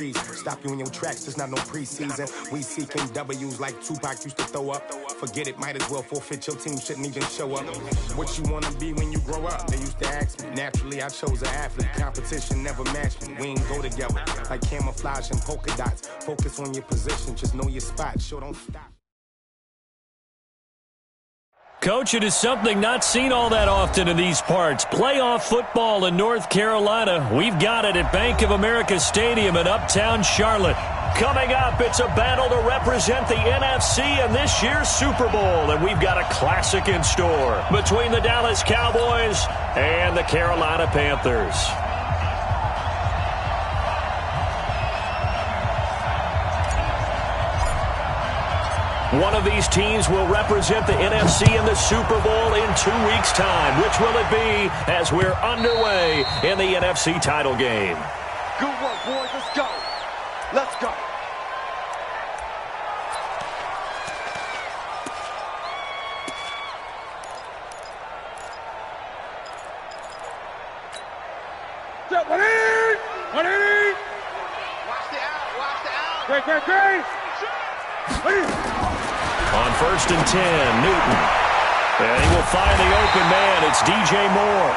Stop you in your tracks, there's not no preseason. We seeking W's like Tupac used to throw up. Forget it, might as well forfeit. Your team shouldn't even show up. What you wanna be when you grow up? They used to ask me. Naturally, I chose an athlete. Competition never matched me. We ain't go together like camouflage and polka dots. Focus on your position, just know your spot. Sure, don't stop. Coach, it is something not seen all that often in these parts. Playoff football in North Carolina. We've got it at Bank of America Stadium in Uptown Charlotte. Coming up, it's a battle to represent the NFC in this year's Super Bowl. And we've got a classic in store between the Dallas Cowboys and the Carolina Panthers. One of these teams will represent the NFC in the Super Bowl in 2 weeks' time. Which will it be as we're underway in the NFC title game? Good work, boys. Let's go. Let's go. Watch the out. Great. On 1st and 10, Newton. And he will find the open man. It's DJ Moore.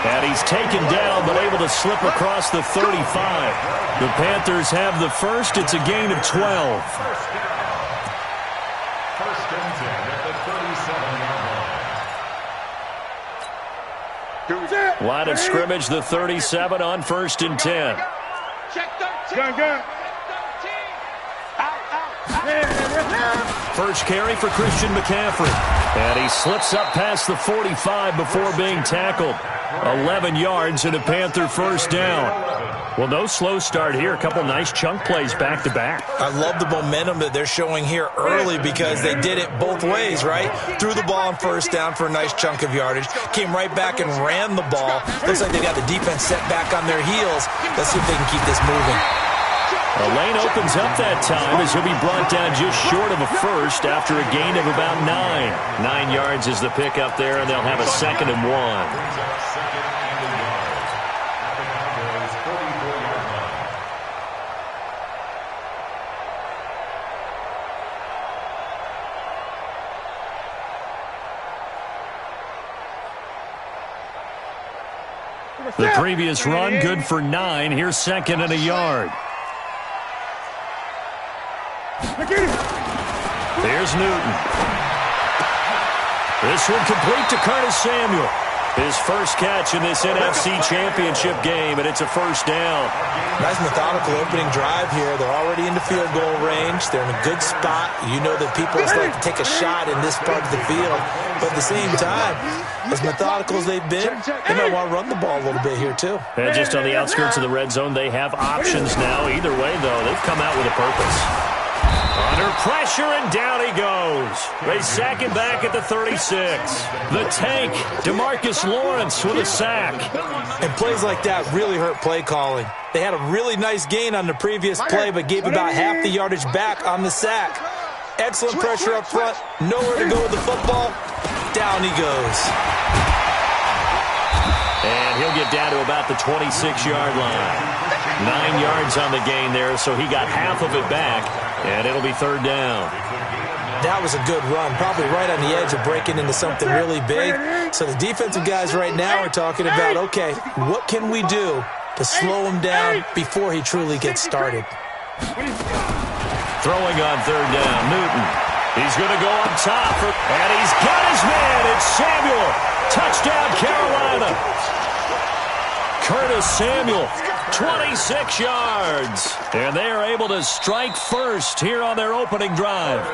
And he's taken down but able to slip across the 35. The Panthers have the first. It's a gain of 12. First and 10 at the 37-yard line. Line of scrimmage, the 37 on 1st and 10. Check 13. Gun. First carry for Christian McCaffrey. And he slips up past the 45 before being tackled. 11 yards and a Panther first down. Well, no slow start here. A couple nice chunk plays back-to-back. I love the momentum that they're showing here early because they did it both ways, right? Threw the ball on first down for a nice chunk of yardage. Came right back and ran the ball. Looks like they got the defense set back on their heels. Let's see if they can keep this moving. The lane opens up that time as he'll be brought down just short of a first after a gain of about 9. 9 yards is the pickup there, and they'll have a 2nd and 1. The previous run, good for 9. Here's 2nd and a yard. There's Newton. This one complete to Curtis Samuel. His first catch in this NFC Championship game, and it's a first down. Nice methodical opening drive here. They're already into field goal range. They're in a good spot. You know that people just like to take a shot in this part of the field. But at the same time, as methodical as they've been, they might want to run the ball a little bit here too. And just on the outskirts of the red zone, they have options now. Either way, though, they've come out with a purpose. Under pressure, and down he goes. They sack him back at the 36. The tank, DeMarcus Lawrence with a sack. And plays like that really hurt play calling. They had a really nice gain on the previous play, but gave about half the yardage back on the sack. Excellent pressure up front. Nowhere to go with the football. Down he goes. And he'll get down to about the 26-yard line. 9 yards on the gain there, so he got half of it back, and it'll be 3rd down. That was a good run, probably right on the edge of breaking into something really big. So the defensive guys right now are talking about, okay, what can we do to slow him down before he truly gets started? Throwing on 3rd down, Newton. He's going to go up top, and he's got his man. It's Samuel. Touchdown, Carolina. Curtis Samuel, 26 yards. And they are able to strike first here on their opening drive.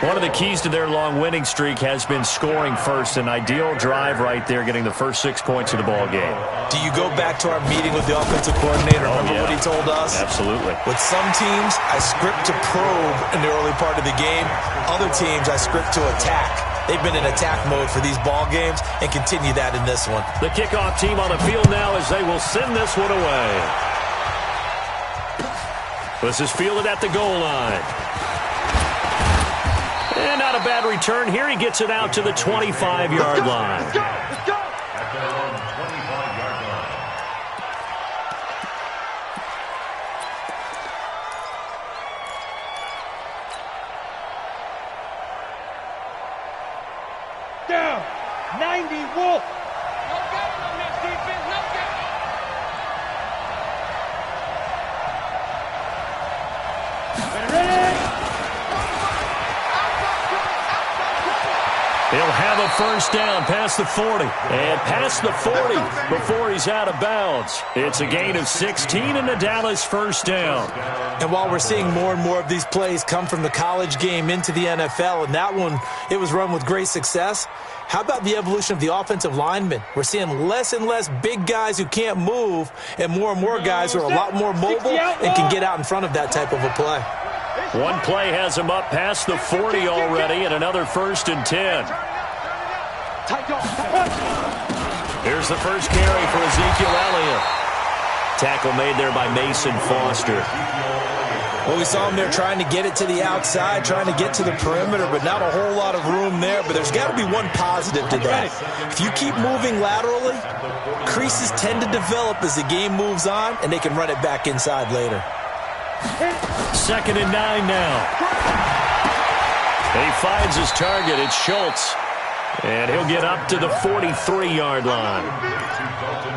One of the keys to their long winning streak has been scoring first. An ideal drive right there, getting the first 6 points of the ball game. Do you go back to our meeting with the offensive coordinator? Remember what he told us? Absolutely. With some teams, I script to probe in the early part of the game. Other teams, I script to attack. They've been in attack mode for these ball games and continue that in this one. The kickoff team on the field now as they will send this one away. This is fielded at the goal line. And not a bad return here. He gets it out to the 25-yard line. At their own 25-yard line. Check down. 90 Wolf. No getting on this defense. No getting. Ready? He'll have a first down past the 40. And past the 40 before he's out of bounds. It's a gain of 16 and a Dallas first down. And while we're seeing more and more of these plays come from the college game into the NFL, and that one, it was run with great success, how about the evolution of the offensive linemen? We're seeing less and less big guys who can't move and more guys who are a lot more mobile and can get out in front of that type of a play. One play has him up past the 40 already, and another first and 10. Here's the first carry for Ezekiel Elliott. Tackle made there by Mason Foster. Well, we saw him there trying to get it to the outside, trying to get to the perimeter, but not a whole lot of room there. But there's got to be one positive to that. If you keep moving laterally, creases tend to develop as the game moves on, and they can run it back inside later. 2nd and 9 now. He finds his target. It's Schultz. And he'll get up to the 43-yard line.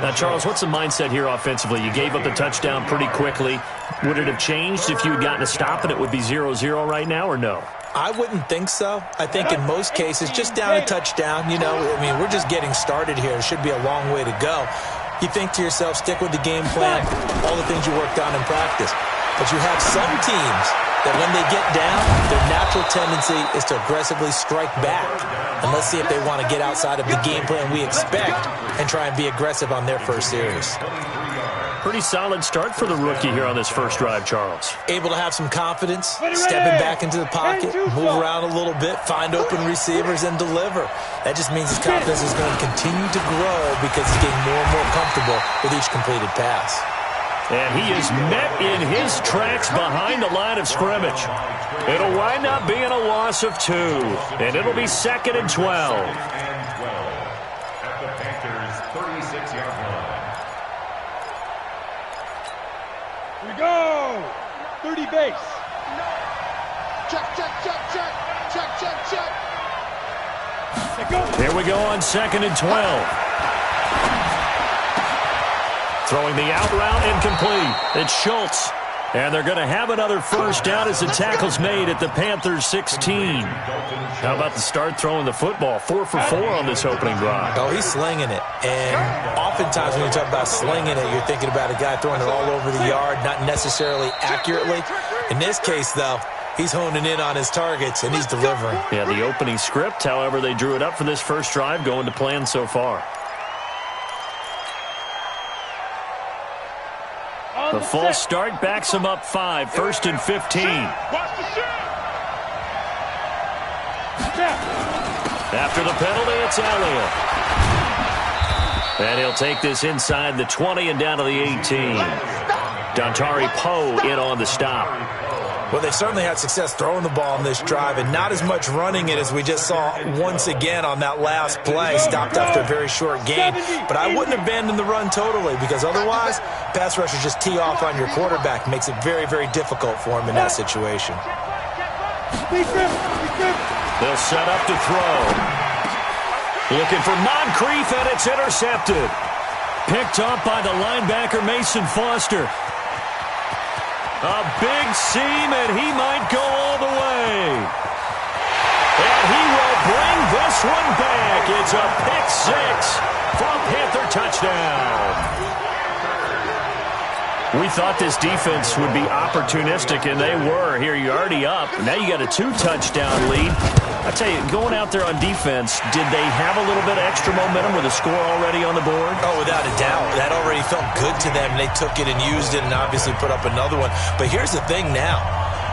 Now, Charles, what's the mindset here offensively? You gave up the touchdown pretty quickly. Would it have changed if you had gotten a stop and it would be 0-0 right now, or no? I wouldn't think so. I think in most cases, just down a touchdown, we're just getting started here. It should be a long way to go. You think to yourself, stick with the game plan, all the things you worked on in practice. But you have some teams that when they get down, their natural tendency is to aggressively strike back. And let's see if they want to get outside of the game plan we expect and try and be aggressive on their first series. Pretty solid start for the rookie here on this first drive, Charles. Able to have some confidence, stepping back into the pocket, move around a little bit, find open receivers, and deliver. That just means his confidence is going to continue to grow because he's getting more and more comfortable with each completed pass. And he is met in his tracks behind the line of scrimmage. It'll wind up being a loss of 2, and it'll be 2nd and 12. At the Panthers' 36-yard line. Here we go. 30 base. Check. Here we go on 2nd and 12. Throwing the out route incomplete. It's Schultz. And they're going to have another first down as the tackle's made at the Panthers' 16. How about the start throwing the football? 4 for 4 on this opening drive. Oh, he's slinging it. And oftentimes when you talk about slinging it, you're thinking about a guy throwing it all over the yard, not necessarily accurately. In this case, though, he's honing in on his targets, and he's delivering. Yeah, the opening script, however, they drew it up for this first drive, going to plan so far. The false start backs him up 5, 1st and 15. After the penalty, it's Elliott. And he'll take this inside the 20 and down to the 18. Dontari Poe in on the stop. Well, they've certainly had success throwing the ball in this drive and not as much running it as we just saw once again on that last play. Stopped after a very short gain. But I wouldn't abandon the run totally because otherwise, pass rushers just tee off on your quarterback. Makes it very, very difficult for him in that situation. They'll set up to throw. Looking for Moncrief, and it's intercepted. Picked up by the linebacker, Mason Foster. A big seam, and he might go all the way. And he will bring this one back. It's a pick 6 for a Panther touchdown. We thought this defense would be opportunistic, and they were. Here, you're already up. Now you got a 2-touchdown lead. I tell you, going out there on defense, did they have a little bit of extra momentum with a score already on the board? Oh, without a doubt. That already felt good to them. They took it and used it and obviously put up another one. But here's the thing now.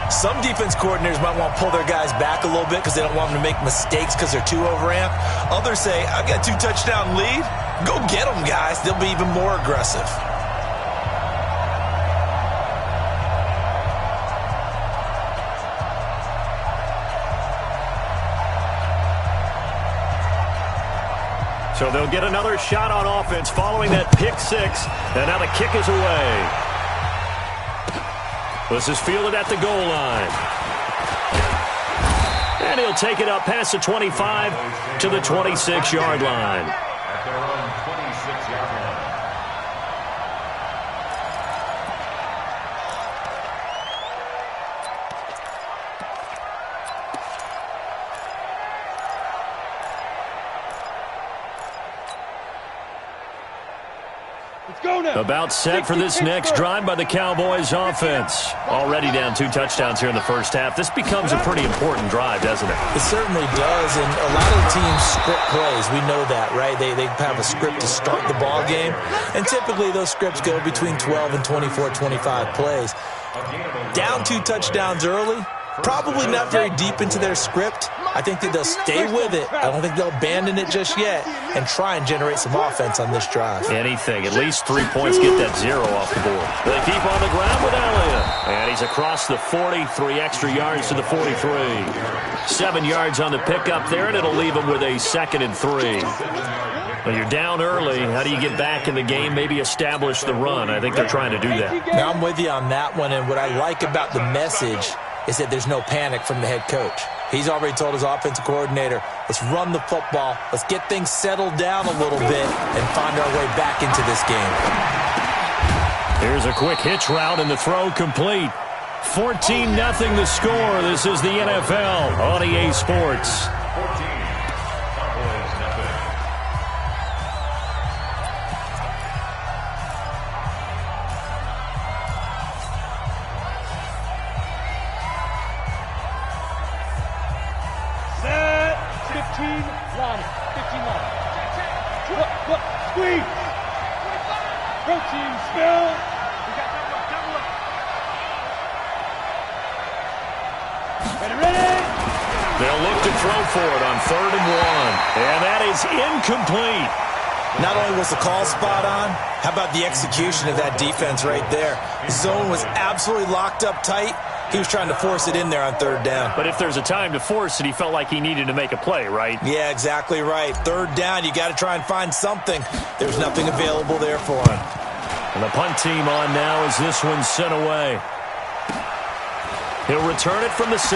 Some defense coordinators might want to pull their guys back a little bit because they don't want them to make mistakes because they're too overamped. Others say, I've got a 2-touchdown lead. Go get them, guys. They'll be even more aggressive. So they'll get another shot on offense following that pick 6. And now the kick is away. This is fielded at the goal line. And he'll take it up past the 25 to the 26-yard line. At their own 26-yard line. About set for this next drive by the Cowboys offense. Already down 2 touchdowns here in the first half. This becomes a pretty important drive, doesn't it? It certainly does, and a lot of teams script plays. We know that, right? They have a script to start the ball game, and typically those scripts go between 12 and 24, 25 plays. Down 2 touchdowns early, probably not very deep into their script. I think that they'll stay with it. I don't think they'll abandon it just yet and try and generate some offense on this drive. Anything. At least 3 points. Get that 0 off the board. They keep on the ground with Elliott. And he's across the 40. 3 extra yards to the 43. 7 yards on the pickup there, and it'll leave him with a 2nd and 3. When you're down early, how do you get back in the game, maybe establish the run? I think they're trying to do that. Now, I'm with you on that one, and what I like about the message is that there's no panic from the head coach. He's already told his offensive coordinator, let's run the football, let's get things settled down a little bit and find our way back into this game. Here's a quick hitch route and the throw complete. 14-0 the score. This is the NFL on EA Sports. 14. Cowboys nothing. Squeeze. Protein spill. Ready. They'll look to throw for it on 3rd and 1. And that is incomplete. Not only was the call spot on, how about the execution of that defense right there? The zone was absolutely locked up tight. He was trying to force it in there on 3rd down. But if there's a time to force it, he felt like he needed to make a play, right? Yeah, exactly right. 3rd down, you got to try and find something. There's nothing available there for him. And the punt team on now as this one's sent away. He'll return it from the 6.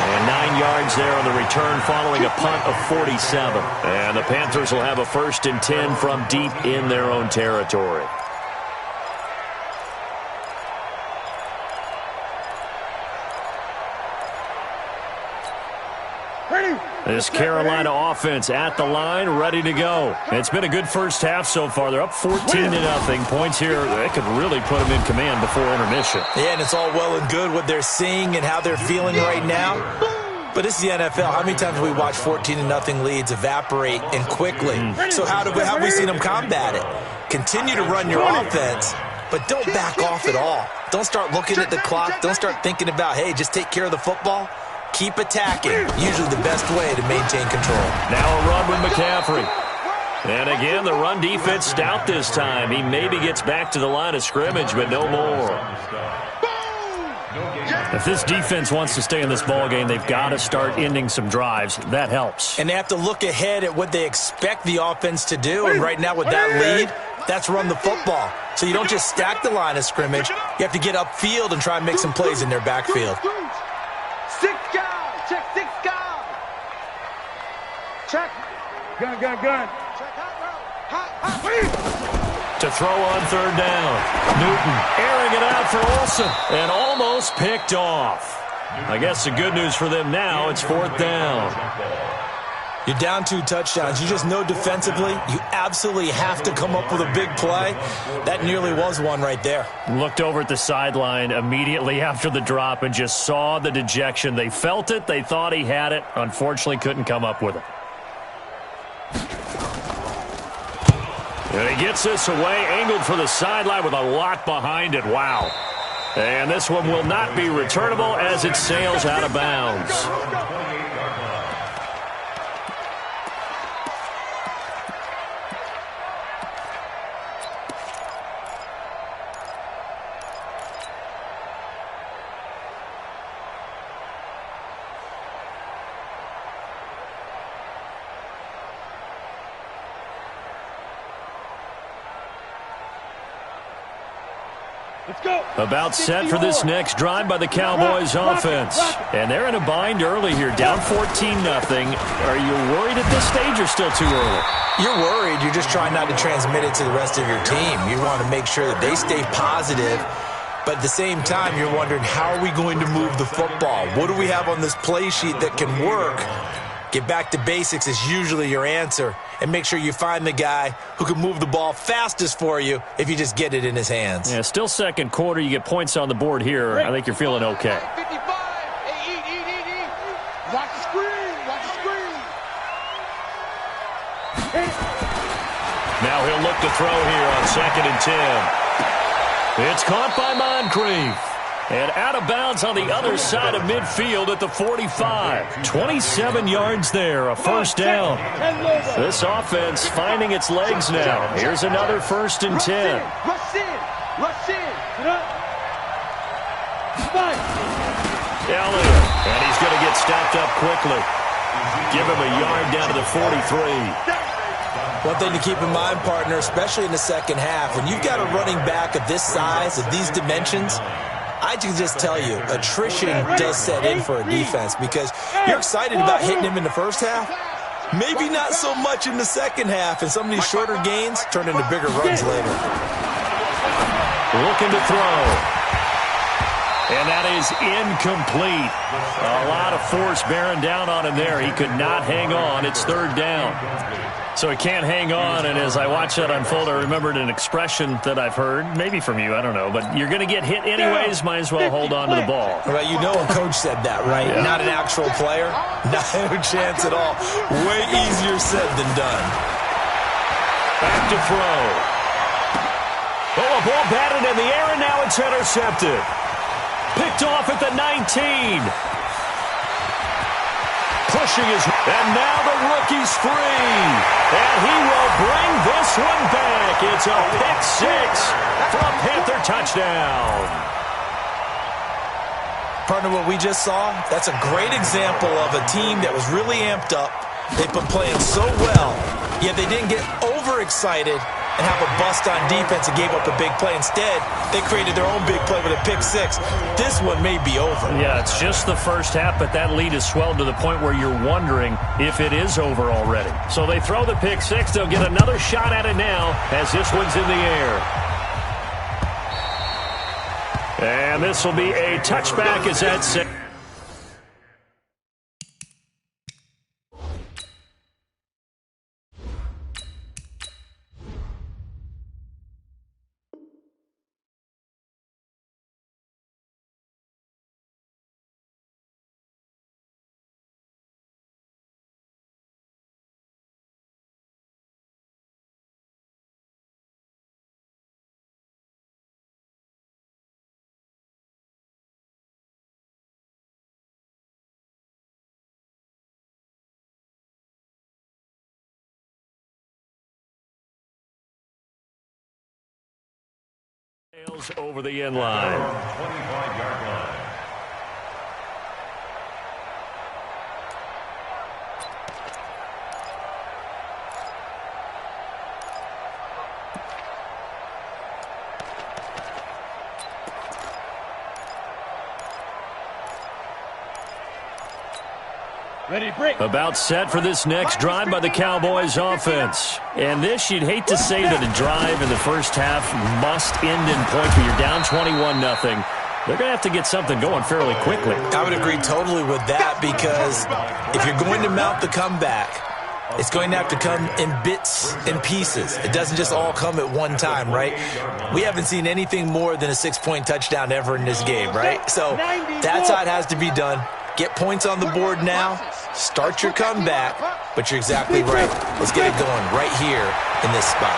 And 9 yards there on the return following a punt of 47. And the Panthers will have a 1st and 10 from deep in their own territory. This Carolina offense at the line, ready to go. It's been a good first half so far. They're up 14-0. Points here, they could really put them in command before intermission. Yeah, and it's all well and good what they're seeing and how they're feeling right now. But this is the NFL. How many times have we watched 14-0 leads evaporate and quickly? So how have we seen them combat it? Continue to run your offense, but don't back off at all. Don't start looking at the clock. Don't start thinking about, hey, just take care of the football. Keep attacking. Usually the best way to maintain control. Now a run with McCaffrey. And again, the run defense stout this time. He maybe gets back to the line of scrimmage, but no more. If this defense wants to stay in this ballgame, they've got to start ending some drives. That helps. And they have to look ahead at what they expect the offense to do. And right now with that lead, that's run the football. So you don't just stack the line of scrimmage. You have to get upfield and try and make some plays in their backfield. 6 guys. Check 6 guys. Check. Gun. Check hot row. To throw on 3rd down. Newton airing it out for Olsen and almost picked off. I guess the good news for them now, it's 4th down. You're down 2 touchdowns. You just know defensively you absolutely have to come up with a big play. That nearly was one right there. Looked over at the sideline immediately after the drop and just saw the dejection. They felt it. They thought he had it. Unfortunately, couldn't come up with it. And he gets this away, angled for the sideline with a lot behind it. Wow. And this one will not be returnable as it sails out of bounds. Let's go. About set for this next drive by the Cowboys offense. And they're in a bind early here, down 14-0. Are you worried at this stage or still too early? You're worried. You're just trying not to transmit it to the rest of your team. You want to make sure that they stay positive. But at the same time, you're wondering, how are we going to move the football? What do we have on this play sheet that can work? Get back to basics is usually your answer. And make sure you find the guy who can move the ball fastest for you if you just get it in his hands. Yeah, still second quarter. You get points on the board here. I think you're feeling okay. 55. Hey, eat. Watch the screen. Watch the screen. Now he'll look to throw here on 2nd and 10. It's caught by Moncrief. And out of bounds on the other side of midfield at the 45. 27 yards there, a first down. This offense finding its legs now. Here's another 1st and 10. Rush in. Elliott, and he's going to get stopped up quickly. Give him a yard down to the 43. One thing to keep in mind, partner, especially in the second half, when you've got a running back of this size, of these dimensions, I can just tell you, attrition does set in for a defense because you're excited about hitting him in the first half. Maybe not so much in the second half, and some of these shorter gains turn into bigger runs later. Looking to throw. And that is incomplete. A lot of force bearing down on him there. He could not hang on. It's 3rd down. So he can't hang on, and as I watch that unfold, I remembered an expression that I've heard, maybe from you, I don't know, but you're going to get hit anyways, might as well hold on to the ball. Well, you know a coach said that, right? Yeah. Not an actual player. No chance at all. Way easier said than done. Back to throw. Oh, a ball batted in the air, and now it's intercepted. Picked off at the 19. Pushing his, and now the rookie's free. And he will bring this one back. It's a pick 6 for a Panther touchdown. Partner, what we just saw, that's a great example of a team that was really amped up. They've been playing so well, yet they didn't get overexcited and have a bust on defense and gave up a big play. Instead, they created their own big play with a pick 6. This one may be over. Yeah, it's just the first half, but that lead has swelled to the point where you're wondering if it is over already. So they throw the pick 6. They'll get another shot at it now as this one's in the air. And this will be a touchback as that 6. Over the end line. 25-yard line. Ready, break. About set for this next drive by the Cowboys offense. And this, you'd hate to say that a drive in the first half must end in points, but you're down 21-0. They're going to have to get something going fairly quickly. I would agree totally with that because if you're going to mount the comeback, it's going to have to come in bits and pieces. It doesn't just all come at one time, right? We haven't seen anything more than a 6-point touchdown ever in this game, right? So that's how it has to be done. Get points on the board now. Start your comeback. But you're exactly right. Let's get it going right here in this spot.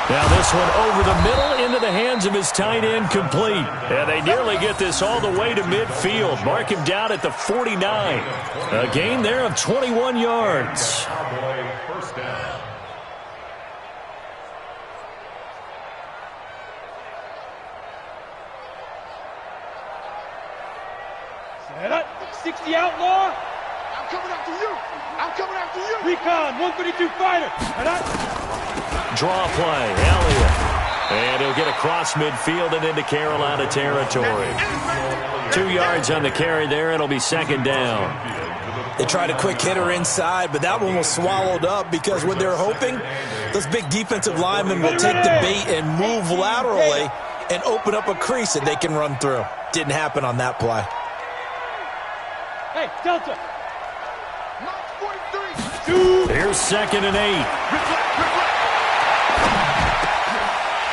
Now this one over the middle into the hands of his tight end, complete. And they nearly get this all the way to midfield. Mark him down at the 49. A gain there of 21 yards. Cowboy first down. Set up. 60 outlaw. I'm coming after you. I'm coming after you. Recon, 132 fighter. Draw play, Elliott. And he'll get across midfield and into Carolina territory. 2 yards on the carry there. It'll be second down. They tried a quick hitter inside, but that one was swallowed up because what they're hoping, those big defensive linemen will take the bait and move laterally and open up a crease that they can run through. Didn't happen on that play. Hey, Delta. Here's 2nd and 8.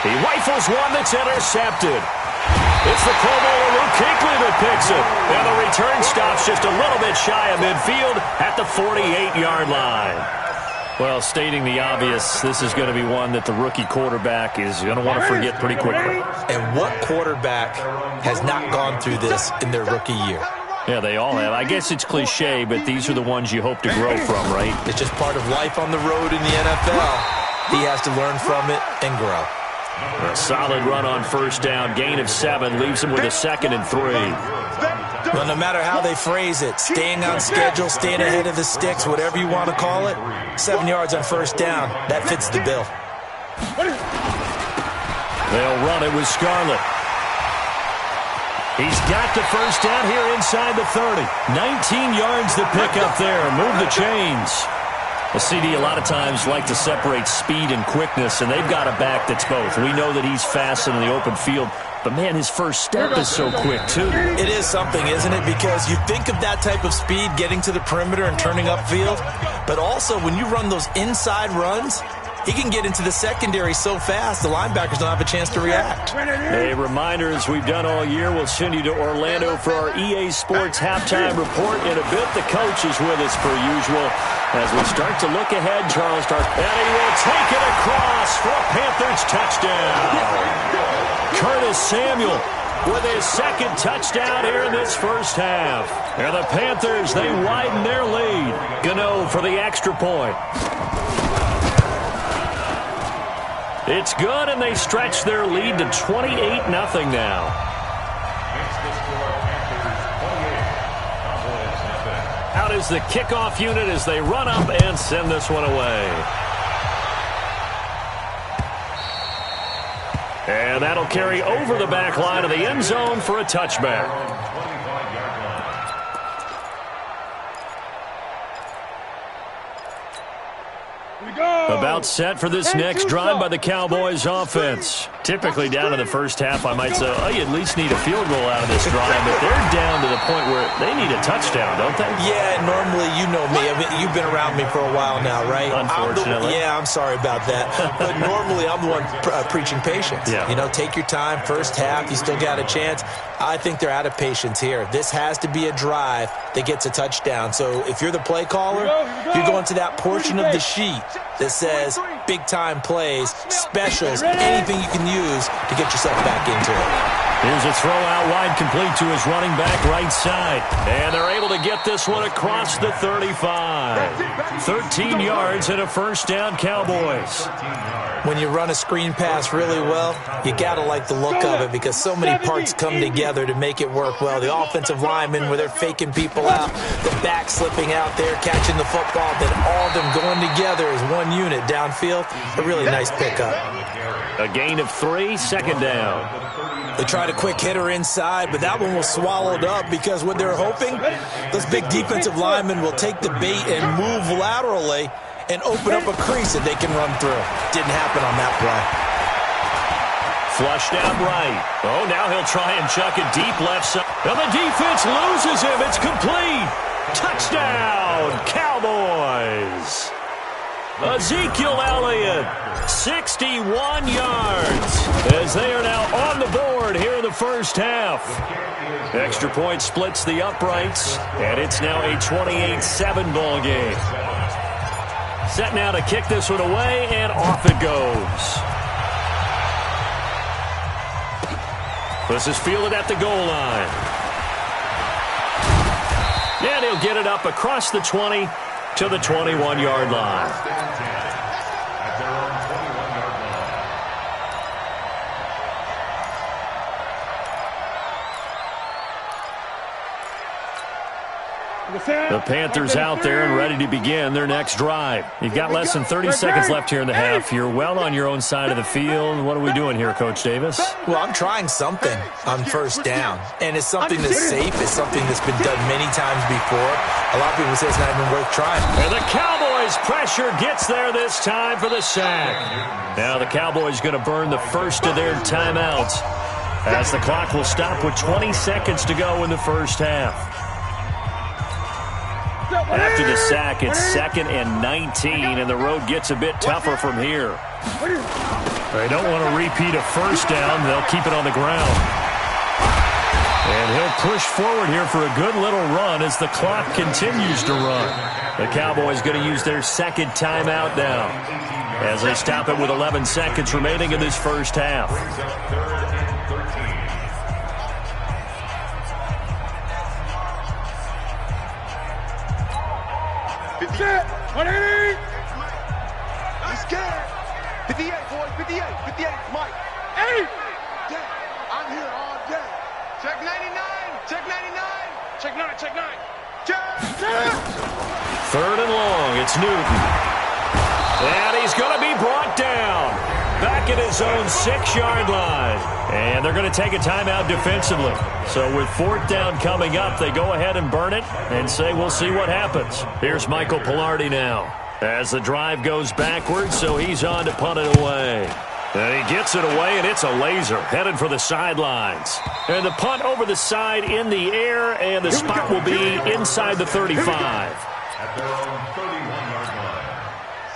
He rifles one that's intercepted. It's the Pro Bowler Luke Kuechly that picks it. And the return stops just a little bit shy of midfield at the 48-yard line. Well, stating the obvious, this is going to be one that the rookie quarterback is going to want to forget pretty quickly. And what quarterback has not gone through this in their rookie year? Yeah, they all have. I guess it's cliche, but these are the ones you hope to grow from, right? It's just part of life on the road in the NFL. He has to learn from it and grow. A solid run on first down. Gain of 7 leaves him with a 2nd and 3. Well, no matter how they phrase it, staying on schedule, staying ahead of the sticks, whatever you want to call it, 7 yards on first down, that fits the bill. They'll run it with Scarlett. He's got the first down here inside the 30. 19 yards to pick up there. Move the chains. The CD a lot of times like to separate speed and quickness, and they've got a back that's both. We know that he's fast in the open field, but, man, his first step is so quick, too. It is something, isn't it? Because you think of that type of speed getting to the perimeter and turning upfield, but also when you run those inside runs, he can get into the secondary so fast, the linebackers don't have a chance to react. A reminder, as we've done all year, we'll send you to Orlando for our EA Sports halftime report. In a bit, the coach is with us per usual. As we start to look ahead, Charles starts, and he will take it across for a Panthers touchdown. Curtis Samuel with his 2nd touchdown here in this first half. And the Panthers, they widen their lead. Gano for the extra point. It's good, and they stretch their lead to 28-0 now. Out is the kickoff unit as they run up and send this one away. And that'll carry over the back line of the end zone for a touchback. About set for this next drive by the Cowboys offense. Typically down in the first half, I might say, oh, you at least need a field goal out of this drive, but they're down to the point where they need a touchdown, don't they? Yeah, normally, you know me. I mean, you've been around me for a while now, right? Unfortunately. I'm sorry about that. But normally, I'm the one preaching patience. Yeah. You know, take your time. First half, you still got a chance. I think they're out of patience here. This has to be a drive that gets a touchdown. So if you're the play caller, you're going to that portion of the sheet that says big-time plays, specials, anything you can use to get yourself back into it. Here's a throw out wide, complete to his running back right side. And they're able to get this one across the 35. 13 yards and a first down, Cowboys. When you run a screen pass really well, you got to like the look of it because so many parts come together to make it work well. The offensive linemen, where they're faking people out, the back slipping out there, catching the football, then all of them going together as one unit downfield. A really nice pickup. A gain of 3, second down. They tried a quick hitter inside, but that one was swallowed up because what they're hoping, those big defensive linemen will take the bait and move laterally and open up a crease that they can run through. Didn't happen on that play. Flushed out right. Oh, now he'll try and chuck it deep left side. And the defense loses him. It's complete. Touchdown, Cowboys. Ezekiel Elliott, 61 yards, as they are now on the board here in the first half. Extra point splits the uprights, and it's now a 28-7 ball game. Set now to kick this one away, and off it goes. This is fielded at the goal line. And he'll get it up across the 20 to the 21-yard line. The Panthers out there and ready to begin their next drive. You've got less than 30 seconds left here in the half. You're well on your own side of the field. What are we doing here, Coach Davis? Well, I'm trying something on first down, and it's something that's safe. It's something that's been done many times before. A lot of people say it's not even worth trying. And the Cowboys' pressure gets there this time for the sack. Now the Cowboys going to burn the first of their timeouts as the clock will stop with 20 seconds to go in the first half. After the sack, it's 2nd and 19, and the road gets a bit tougher from here. They don't want to repeat a first down. They'll keep it on the ground. And he'll push forward here for a good little run as the clock continues to run. The Cowboys going to use their second timeout now as they stop it with 11 seconds remaining in this first half. He's scared. 58, boys. 58. 58. Mike. 8. Yeah, I'm here all day. Check 99. Check 99. Check 9. Check 9. Check. 3rd and long. It's Newton. And he's going to be brought down. Back at his own 6-yard line. And they're going to take a timeout defensively. So with 4th down coming up, they go ahead and burn it and say we'll see what happens. Here's Michael Pilardi now as the drive goes backwards, so he's on to punt it away. And he gets it away, and it's a laser headed for the sidelines. And the punt over the side in the air, and the spot will be inside the 35. At their own 31-yard line.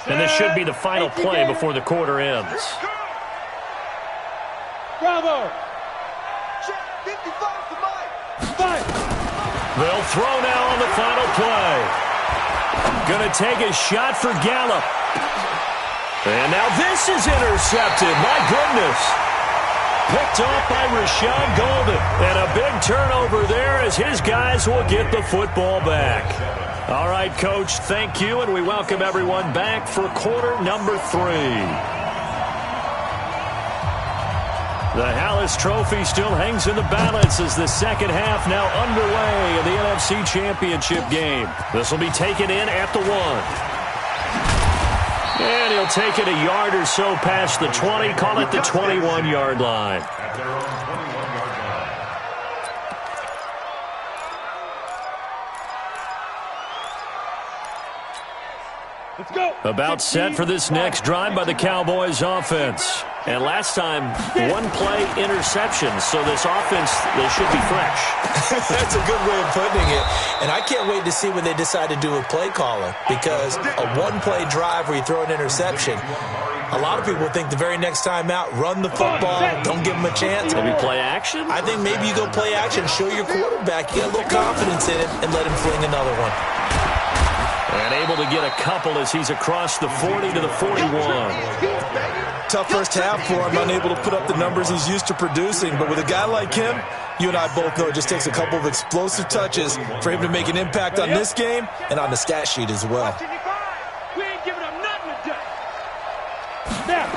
And this should be the final play before the quarter ends. Bravo. Check 55 to Mike. They'll throw now on the final play. Going to take a shot for Gallup. And now this is intercepted. My goodness. Picked off by Rashad Golden. And a big turnover there as his guys will get the football back. All right, Coach, thank you, and we welcome everyone back for quarter number 3. The Hallis Trophy still hangs in the balance as the second half now underway in the NFC Championship game. This will be taken in at the 1. And he'll take it a yard or so past the 20, call it the 21-yard line. At their own 21-yard line. Let's go. About set for this next drive by the Cowboys offense. And last time, 1-play interception, so this offense, they should be fresh. That's a good way of putting it. And I can't wait to see when they decide to do a play caller, because a 1-play drive where you throw an interception, a lot of people think the very next time out, run the football, don't give them a chance. Maybe play action? I think maybe you go play action, show your quarterback, you get a little confidence in it, and let him fling another one. And able to get a couple as he's across the 40 to the 41. Tough first half for him, unable to put up the numbers he's used to producing. But with a guy like him, you and I both know it just takes a couple of explosive touches for him to make an impact on this game and on the stat sheet as well. We ain't giving up nothing today. Now.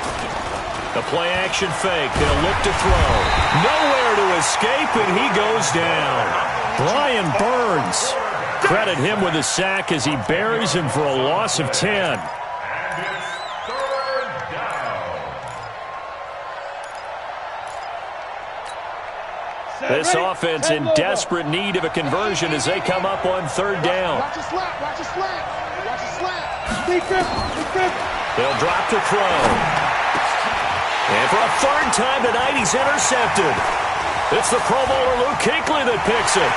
The play action fake. They'll look to throw. Nowhere to escape, and he goes down. Brian Burns. Credit him with a sack as he buries him for a loss of 10. And it's 3rd down. This offense in desperate need of a conversion as they come up on 3rd down. Watch your slap. Watch your slap. Watch your slap. They'll drop to throw. And for a 3rd time tonight, he's intercepted. It's the Pro Bowler Luke Kuechly that picks it.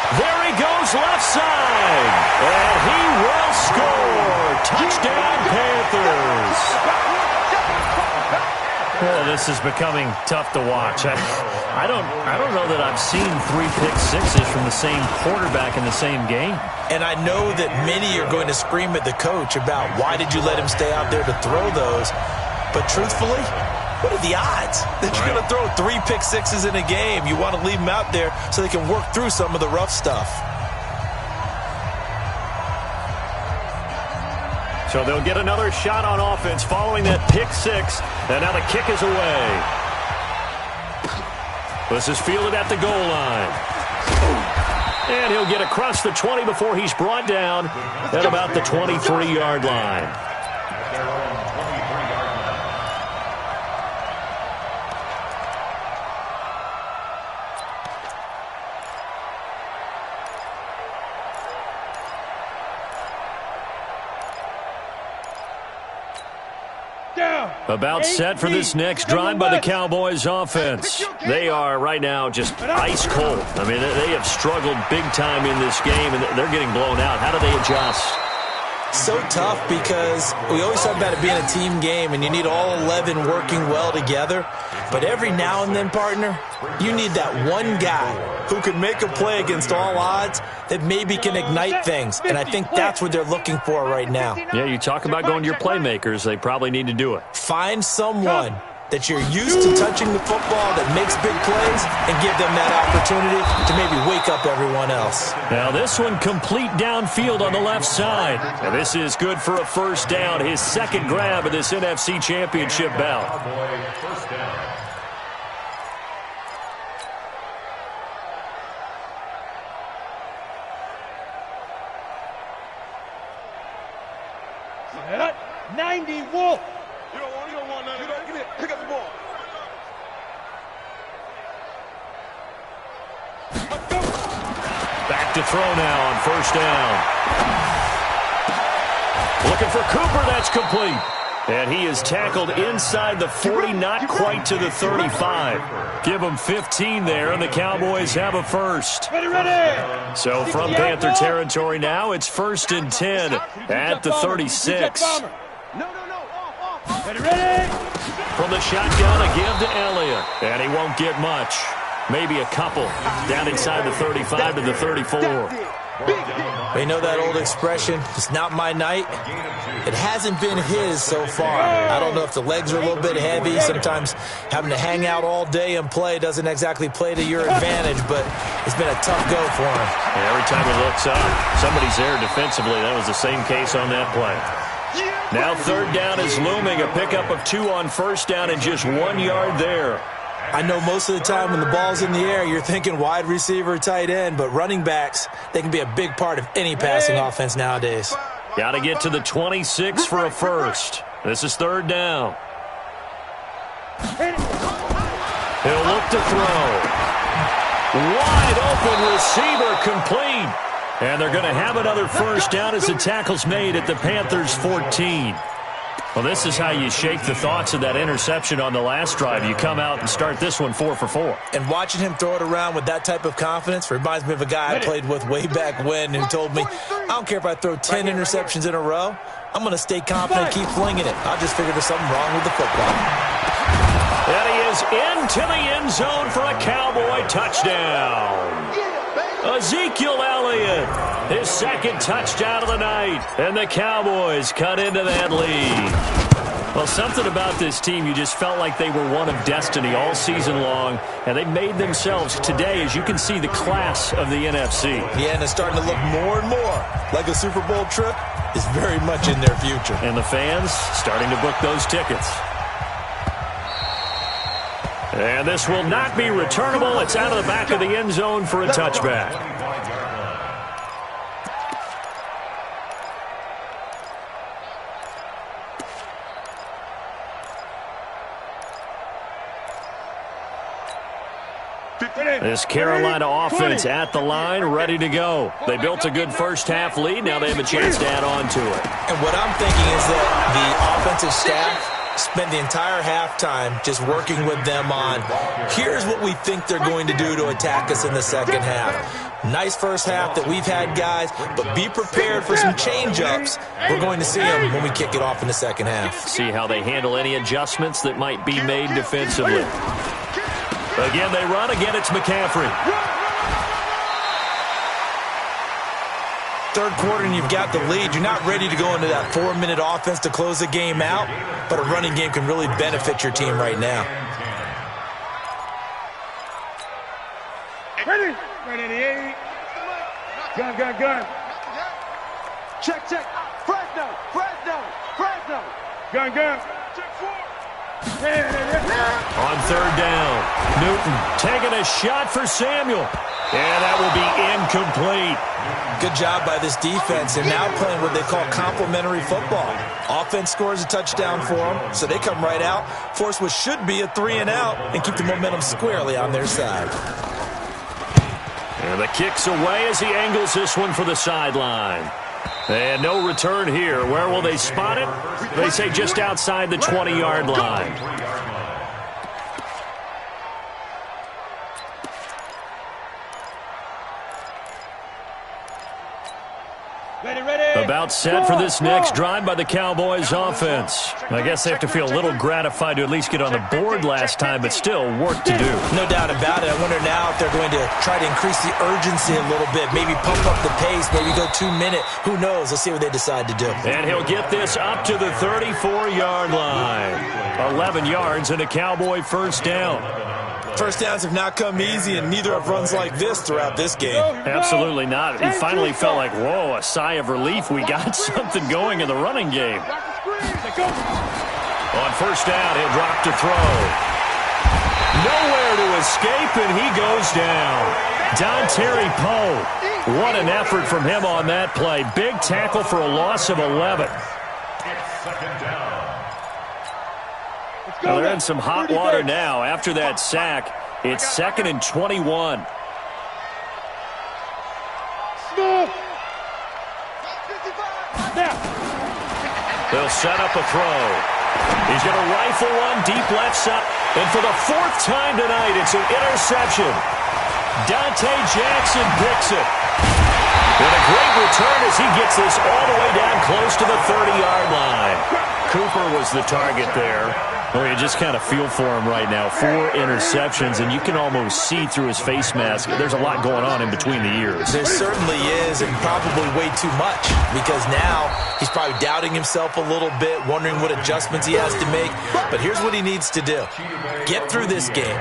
There he goes left side. And he will score. Touchdown, Panthers. Well, this is becoming tough to watch. I don't know that I've seen 3 pick sixes from the same quarterback in the same game. And I know that many are going to scream at the coach about why did you let him stay out there to throw those. But truthfully, what are the odds that you're going to throw 3 pick sixes in a game? You want to leave them out there so they can work through some of the rough stuff. So they'll get another shot on offense following that pick 6. And now the kick is away. This is fielded at the goal line. And he'll get across the 20 before he's brought down at about the 23-yard line. About set for this next drive by the Cowboys offense. They are right now just ice cold. I mean, they have struggled big time in this game, and they're getting blown out. How do they adjust? So tough because we always talk about it being a team game, and you need all 11 working well together. But every now and then, partner, you need that one guy who can make a play against all odds that maybe can ignite things. And I think that's what they're looking for right now. Yeah, you talk about going to your playmakers. They probably need to do it. Find someone that you're used to touching the football that makes big plays and give them that opportunity to maybe wake up everyone else. Now this one complete downfield on the left side. And this is good for a first down, his second grab of this NFC Championship bout. First down. Set up. 90 Wolf. You don't want none of that. Get it. Pick up the ball. Back to throw now on first down. Looking for Cooper, that's complete. And he is tackled inside the 40, not quite to the 35. Give him 15 there, and the Cowboys have a first. Ready. So from Panther territory now, it's 1st and 10 at the 36. Ready. From the shotgun, a give to Elliott. And he won't get much. Maybe a couple. Down inside the 35 to the 34. You know that old expression, it's not my night? It hasn't been his so far. I don't know if the legs are a little bit heavy. Sometimes having to hang out all day and play doesn't exactly play to your advantage, but it's been a tough go for him. And every time he looks up, somebody's there defensively. That was the same case on that play. Now third down is looming. A pickup of 2 on first down and just 1 yard there. I know most of the time when the ball's in the air, you're thinking wide receiver, tight end, but running backs, they can be a big part of any passing offense nowadays. Got to get to the 26 for a first. This is third down. He'll look to throw. Wide open receiver complete. And they're going to have another first down as the tackle's made at the Panthers' 14. Well, this is how you shake the thoughts of that interception on the last drive. You come out and start this one 4 for 4. And watching him throw it around with that type of confidence reminds me of a guy I played with way back when who told me, I don't care if I throw 10 interceptions in a row. I'm going to stay confident and keep flinging it. I just figured there's something wrong with the football. And he is into the end zone for a Cowboy touchdown. Ezekiel Elliott, his second touchdown of the night, and the Cowboys cut into that lead. Well, something about this team, you just felt like they were one of destiny all season long, and they made themselves today, as you can see, the class of the NFC. Yeah, and it's starting to look more and more like a Super Bowl trip is very much in their future. And the fans starting to book those tickets. And this will not be returnable. It's out of the back of the end zone for a touchback. This Carolina offense at the line, ready to go. They built a good first half lead. Now they have a chance to add on to it. And what I'm thinking is that the offensive staff spend the entire halftime just working with them on, here's what we think they're going to do to attack us in the second half. Nice first half that we've had, guys, but be prepared for some change-ups. We're going to see them when we kick it off in the second half. See how they handle any adjustments that might be made defensively. Again, they run. Again, it's McCaffrey. Third quarter and you've got the lead. You're not ready to go into that 4-minute offense to close the game out, but a running game can really benefit your team right now. Ready. Ready. Gun. Check. Fresno. Gun. Check 4. On third down, Newton taking a shot for Samuel. And that will be incomplete. Good job by this defense, and now playing what they call complementary football. Offense scores a touchdown for them, so they come right out, force what should be a 3-and-out, and keep the momentum squarely on their side. And the kick's away as he angles this one for the sideline. And no return here. Where will they spot it? They say just outside the 20-yard line. About set for this next drive by the Cowboys offense. I guess they have to feel a little gratified to at least get on the board last time, but still work to do. No doubt about it. I wonder now if they're going to try to increase the urgency a little bit, maybe pump up the pace, maybe go 2-minute. Who knows? Let's see what they decide to do. And he'll get this up to the 34-yard line. 11 yards and a Cowboy first down. First downs have not come easy, and neither have runs like this throughout this game. Absolutely not. He finally felt like, whoa, a sigh of relief. We got something going in the running game. On first down, he'll drop to throw. Nowhere to escape, and he goes down. Dontari Poe. What an effort from him on that play. Big tackle for a loss of 11. Well, they're in some hot water now. After that sack, it's 2nd and 21. They'll set up a throw. He's going to rifle one deep left side. And for the 4th time tonight, it's an interception. Dante Jackson picks it. And a great return as he gets this all the way down close to the 30-yard line. Cooper was the target there. Well, you just kind of feel for him right now. 4 interceptions, and you can almost see through his face mask. There's a lot going on in between the ears. There certainly is, and probably way too much, because now he's probably doubting himself a little bit, wondering what adjustments he has to make. But here's what he needs to do. Get through this game.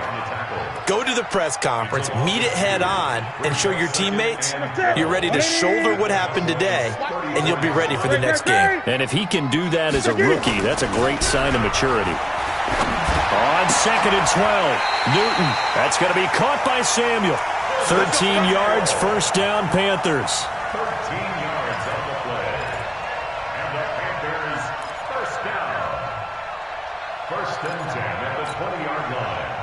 Go to the press conference, meet it head on, and show your teammates you're ready to shoulder what happened today, and you'll be ready for the next game. And if he can do that as a rookie, that's a great sign of maturity. On 2nd and 12, Newton. That's going to be caught by Samuel. 13 yards, first down, Panthers. 13 yards on the play. And the Panthers, first down. 1st and 10 at the 20-yard line.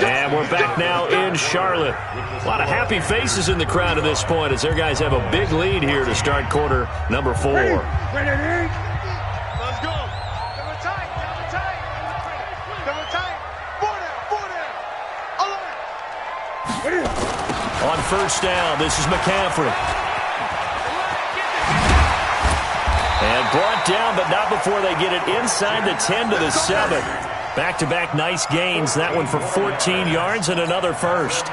And we're back now in Charlotte. A lot of happy faces in the crowd at this point as their guys have a big lead here to start quarter number 4. Let's go. Double tight, double tight. Double tight. 4 down. On first down, this is McCaffrey. And brought down, but not before they get it inside the 10 to the 7. Back-to-back nice gains. That one for 14 yards and another first.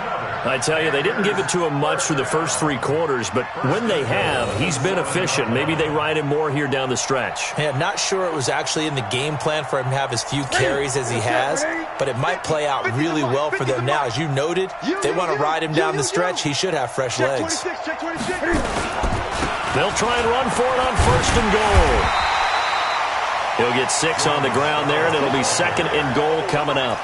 I tell you, they didn't give it to him much through the first 3 quarters, but when they have, he's been efficient. Maybe they ride him more here down the stretch. Yeah, not sure it was actually in the game plan for him to have as few carries as he has, but it might play out really well for them now. As you noted, if they want to ride him down the stretch, he should have fresh legs. They'll try and run for it on 1st and goal. He'll get 6 on the ground there, and it'll be 2nd and goal coming up.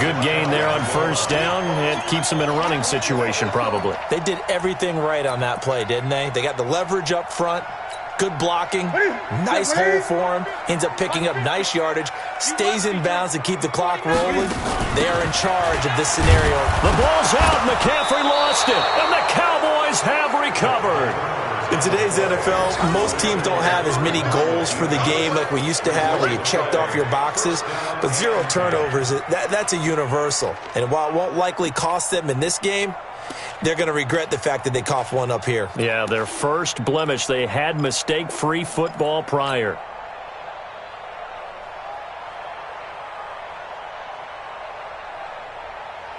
Good gain there on first down. It keeps them in a running situation, probably. They did everything right on that play, didn't they? They got the leverage up front, good blocking, nice hole for him, ends up picking up nice yardage, stays in bounds to keep the clock rolling. They are in charge of this scenario. The ball's out. McCaffrey lost it, and the Cowboys have recovered. In today's NFL, most teams don't have as many goals for the game like we used to have where you checked off your boxes. But 0 turnovers, that's a universal. And while it won't likely cost them in this game, they're going to regret the fact that they coughed one up here. Yeah, their first blemish. They had mistake-free football prior.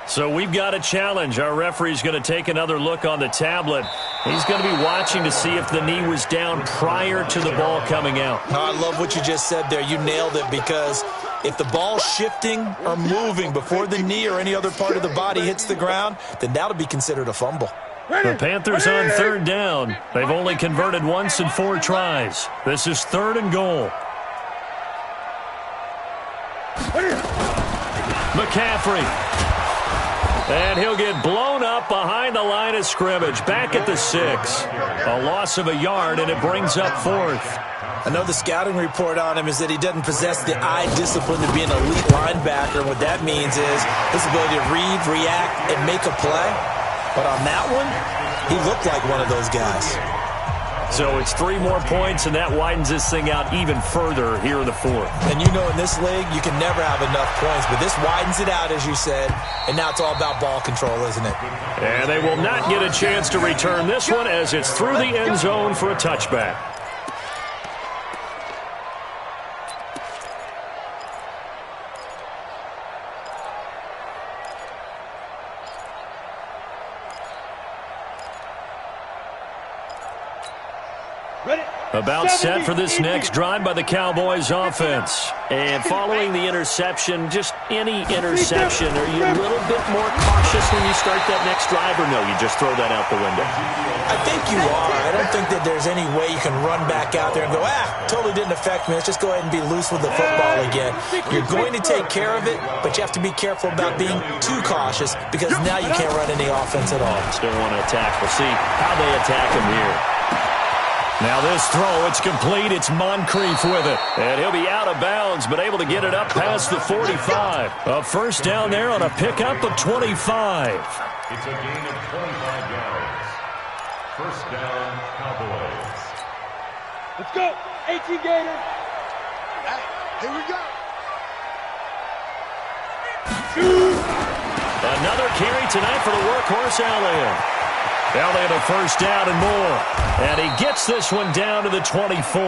So we've got a challenge. Our referee's going to take another look on the tablet. He's going to be watching to see if the knee was down prior to the ball coming out. Oh, I love what you just said there. You nailed it, because if the ball's shifting or moving before the knee or any other part of the body hits the ground, then that'll be considered a fumble. The Panthers on 3rd down. They've only converted once in 4 tries. This is 3rd and goal. McCaffrey. And he'll get blown up behind the line of scrimmage. Back at the 6. A loss of a yard, and it brings up 4th. I know the scouting report on him is that he doesn't possess the eye discipline to be an elite linebacker. What that means is his ability to read, react, and make a play. But on that one, he looked like one of those guys. So it's 3 more points, and that widens this thing out even further here in the 4th. And you know in this league, you can never have enough points, but this widens it out, as you said, and now it's all about ball control, isn't it? And they will not get a chance to return this one as it's through the end zone for a touchback. About set for this next drive by the Cowboys offense. And following the interception, just any interception, are you a little bit more cautious when you start that next drive, or no, you just throw that out the window? I think you are. I don't think that there's any way you can run back out there and go, totally didn't affect me. Let's just go ahead and be loose with the football again. You're going to take care of it, but you have to be careful about being too cautious because now you can't run any offense at all. Still want to attack. We'll see how they attack him here. Now this throw, it's complete. It's Moncrief with it. And he'll be out of bounds, but able to get it up past the 45. A first down there on a pickup of 25. It's a gain of 25 yards. First down, Cowboys. Let's go. 18 Gator. Here we go. Another carry tonight for the workhorse Elliott. Elliott a first down and more. And he gets this one down to the 24.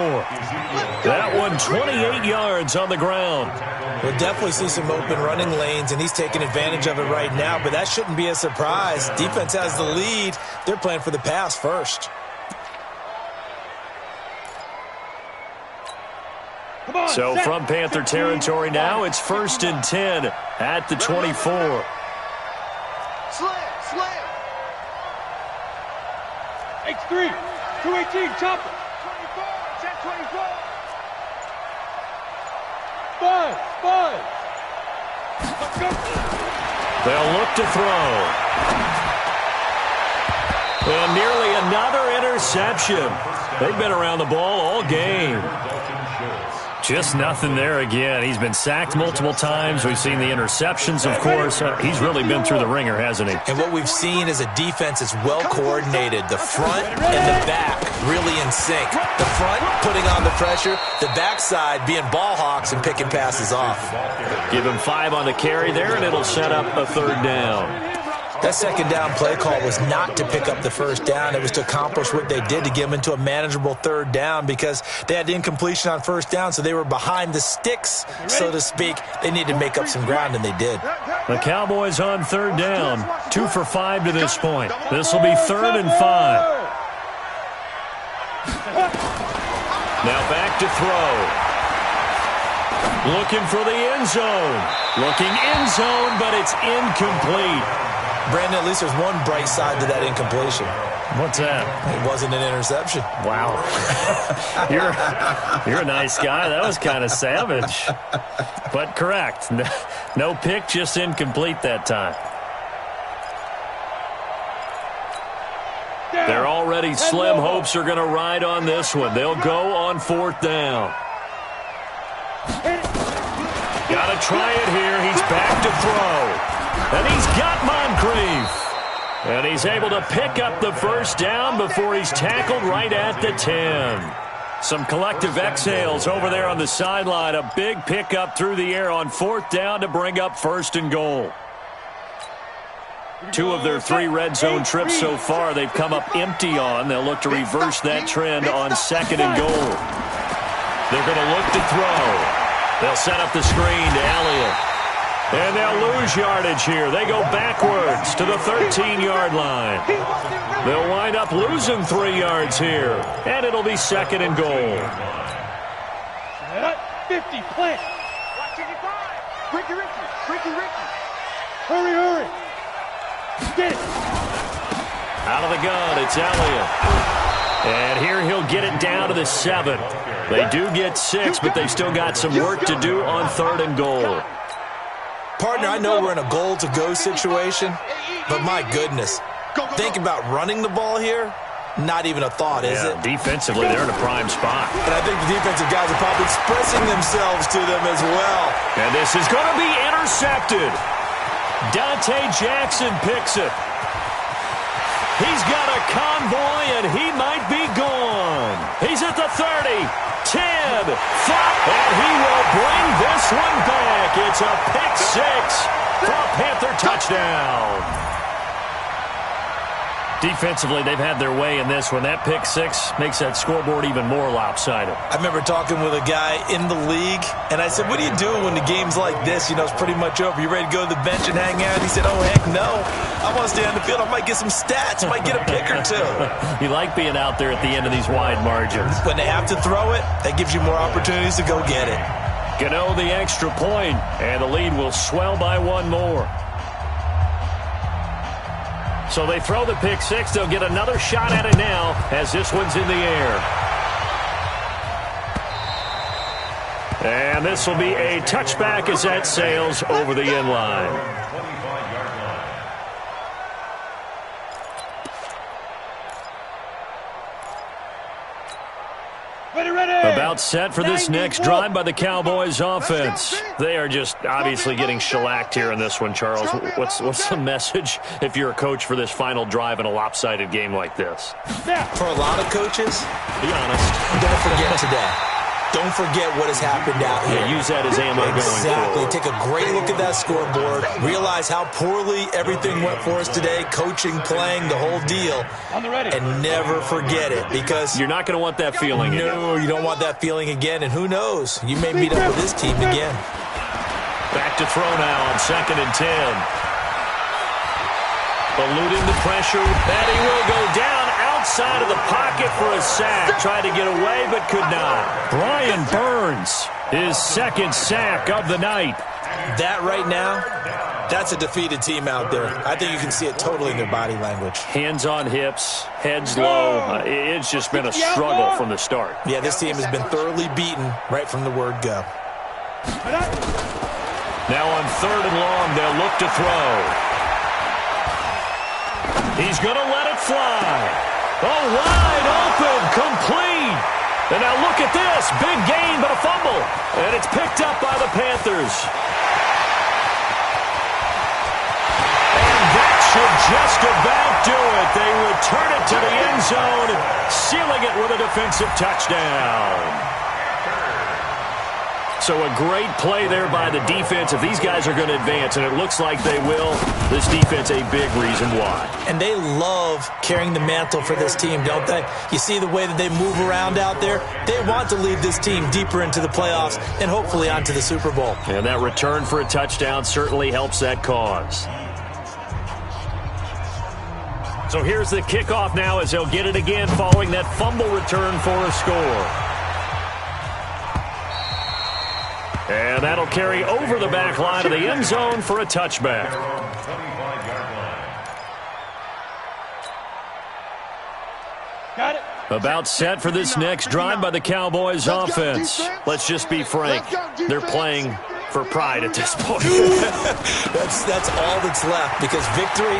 That one 28 yards on the ground. We'll definitely see some open running lanes, and he's taking advantage of it right now, but that shouldn't be a surprise. Defense has the lead. They're playing for the pass first. So from Panther territory now, it's 1st and 10 at the 24. Slam. X3. 218. Chopper. 24. Check 24. 5. Let's go. They'll look to throw. And nearly another interception. They've been around the ball all game. Just nothing there again. He's been sacked multiple times. We've seen the interceptions, of course. He's really been through the ringer, hasn't he? And what we've seen is a defense that's well coordinated. The front and the back really in sync. The front putting on the pressure. The backside being ball hawks and picking passes off. Give him 5 on the carry there, and it'll set up a 3rd down. That second down play call was not to pick up the first down. It was to accomplish what they did to get them into a manageable 3rd down because they had incompletion on first down, so they were behind the sticks, so to speak. They needed to make up some ground, and they did. The Cowboys on 3rd down. 2 for 5 to this point. This will be 3rd and 5. Now back to throw. Looking for the end zone. Looking end zone, but it's incomplete. Brandon, at least there's one bright side to that incompletion. What's that? It wasn't an interception. Wow. You're a nice guy. That was kind of savage. But correct. No pick, just incomplete that time. Their already slim hopes are going to ride on this one. They'll go on 4th down. Got to try it here. He's back to throw. And he's got Moncrief. And he's able to pick up the first down before he's tackled right at the 10. Some collective exhales over there on the sideline. A big pickup through the air on 4th down to bring up 1st and goal. 2 of their 3 red zone trips so far they've come up empty on. They'll look to reverse that trend on 2nd and goal. They're going to look to throw. They'll set up the screen to Elliott. And they'll lose yardage here. They go backwards to the 13-yard line. They'll wind up losing 3 yards here. And it'll be 2nd and goal. 50, plant. Watch 85. Ricky. Hurry. Get it. Out of the gun, it's Elliott. And here he'll get it down to the 7. They do get 6, but they've still got some work to do on 3rd and goal. Partner, I know we're in a goal-to-go situation, but my goodness, think about running the ball here. Not even a thought, is it? Defensively, they're in a prime spot. And I think the defensive guys are probably expressing themselves to them as well. And this is going to be intercepted. Dante Jackson picks it. He's got a convoy, and he might be gone. He's at the 30, 10, 5, and he will bring this one back. It's a pick six for a Panther touchdown. Defensively, they've had their way in this one. That pick six makes that scoreboard even more lopsided. I remember talking with a guy in the league, and I said, what do you do when the game's like this? You know, it's pretty much over. You ready to go to the bench and hang out? He said, oh, heck no. I want to stay on the field. I might get some stats. I might get a pick or two. You like being out there at the end of these wide margins. When they have to throw it, that gives you more opportunities to go get it. Gano the extra point, and the lead will swell by one more. So they throw the pick six. They'll get another shot at it now as this one's in the air. And this will be a touchback as that sails over the end line. About set for this next drive by the Cowboys offense. They are just obviously getting shellacked here in this one, Charles. What's the message if you're a coach for this final drive in a lopsided game like this? For a lot of coaches, be honest, don't forget today. Don't forget what has happened out here. Yeah, use that as ammo going forward. Take a great look at that scoreboard. Realize how poorly everything went for us today. Coaching, playing, the whole deal. And never forget it, because you're not going to want that feeling again. No, you don't want that feeling again. And who knows? You may meet up with this team again. Back to throw now on 2nd and 10. Eluding the pressure. And he will go down outside of the pocket for a sack. Tried to get away, but could not. Brian Burns, his 2nd sack of the night. That right now, that's a defeated team out there. I think you can see it totally in their body language. Hands on hips, heads low. It's just been a struggle from the start. Yeah, this team has been thoroughly beaten right from the word go. Now on 3rd and long, they'll look to throw. He's going to let it fly. Oh, wide open, complete. And now look at this. Big gain, but a fumble. And it's picked up by the Panthers. And that should just about do it. They return it to the end zone, sealing it with a defensive touchdown. So a great play there by the defense. If these guys are going to advance, and it looks like they will, this defense a big reason why. And they love carrying the mantle for this team, don't they? You see the way that they move around out there? They want to lead this team deeper into the playoffs and hopefully onto the Super Bowl. And that return for a touchdown certainly helps that cause. So here's the kickoff now as they'll get it again following that fumble return for a score. And that'll carry over the back line of the end zone for a touchback. Got it. About set for this next drive by the Cowboys offense. Let's just be frank. They're playing for pride at this point. That's all that's left, because victory,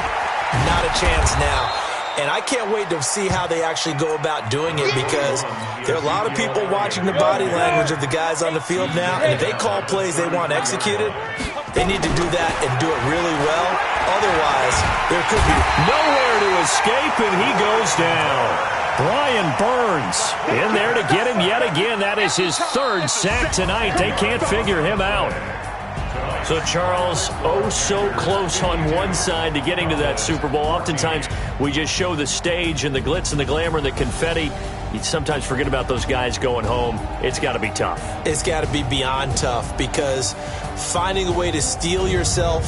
not a chance now. And I can't wait to see how they actually go about doing it, because there are a lot of people watching the body language of the guys on the field now. And if they call plays they want executed, they need to do that and do it really well. Otherwise, there could be nowhere to escape, and he goes down. Brian Burns in there to get him yet again. That is his 3rd sack tonight. They can't figure him out. So, Charles, oh so close on one side to getting to that Super Bowl. Oftentimes, we just show the stage and the glitz and the glamour and the confetti. You sometimes forget about those guys going home. It's got to be tough. It's got to be beyond tough, because finding a way to steel yourself,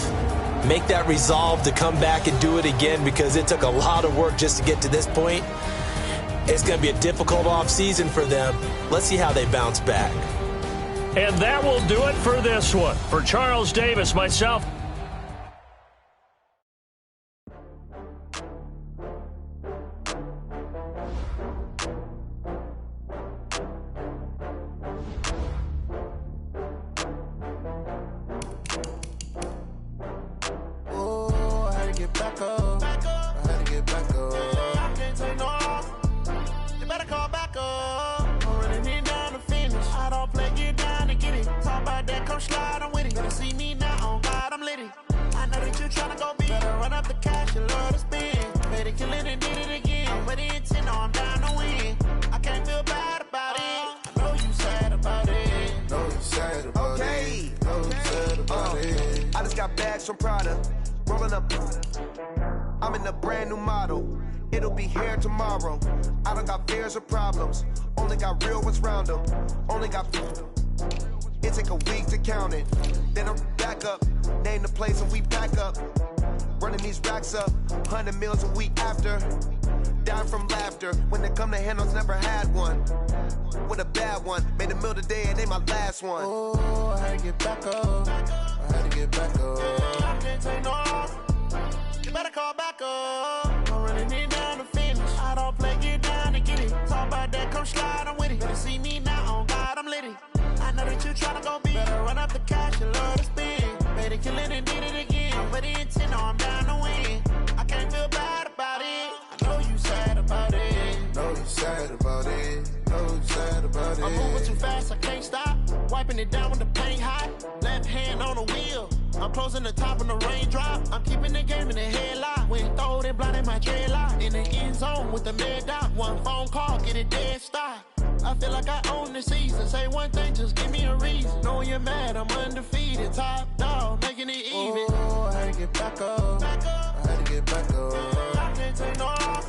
make that resolve to come back and do it again, because it took a lot of work just to get to this point. It's going to be a difficult offseason for them. Let's see how they bounce back. And that will do it for this one. For Charles Davis, myself, up the cash and love to spend. Better kill it and did it again. But the intent, no, I'm down to win. I can't feel bad about it. I know you sad about it. Know you sad about it. Know you sad about it. I just got bags from Prada. Rolling up. I'm in a brand new model. It'll be here tomorrow. I don't got fears or problems. Only got real ones round them. Only got. It take a week to count it. Then I'm back up. Name the place and we pack up. Running these racks up. 100 meals a week after. Down from laughter. When they come to handles, never had one. With a bad one. Made a meal today and they my last one. Oh, I had to get back up. I had to get back up. I can't take no loss. You better call back up. I'm running it down to finish. I don't play, get down to get it. Talk about that, come slide, I'm with it. Better see me now, on God, I'm litty. I know that you tryna go big. Better run up the cash and love to spend. Better kill it and did it again. But the intent, no, I'm down to win. I can't feel bad about it. I know you sad about it. Know you sad about it. Know you sad about it. I'm moving too fast, I can't stop. Wiping it down with the paint hot. Left hand on the wheel. I'm closing the top of the raindrop. I'm keeping the game in the headlock. When throwed and blinded my dreadlock. In the end zone with the mad dot. One phone call, get it dead stop. I feel like I own the season. Say one thing, just give me a reason. Knowing you're mad, I'm undefeated. Top dog, making it even. Oh, I had to get back up. I had to get back up. I can't take no loss.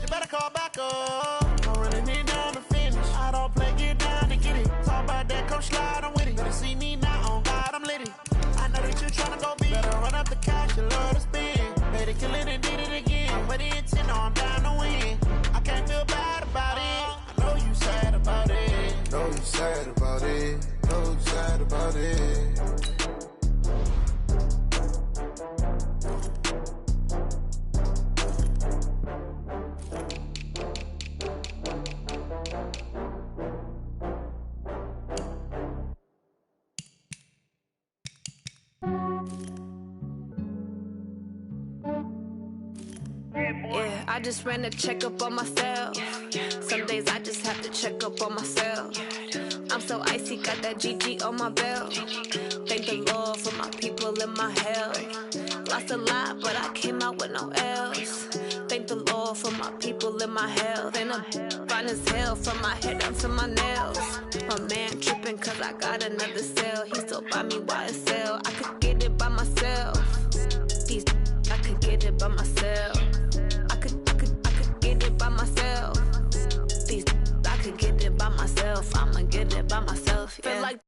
You better call back up. I'm running it down to finish. I don't play, get down to get it. Talk about that, come slide, I'm with it. Better see me now, on God, I'm litty. I know that you tryna go big. Better run up the cash and love to spend. Better kill it and did it again. But the intent, no, I'm down to win. I can't feel bad about it. I know you sad about it. Know you sad about it. Know you sad about it. Yeah, I just ran a checkup on myself. Some days I just have to check up on myself. I'm so icy, got that GG on my belt. Thank the Lord for my people and my health. Lost a lot, but I came out with no L's. Thank the Lord for my people and my health. And I'm fine as hell from my head down to my nails. My man tripping cause I got another cell. He still buy me YSL. I could get it by myself. These I could get it by myself. I could get it by myself. These I could get it by myself. I'ma get it by myself. Yeah. Feel like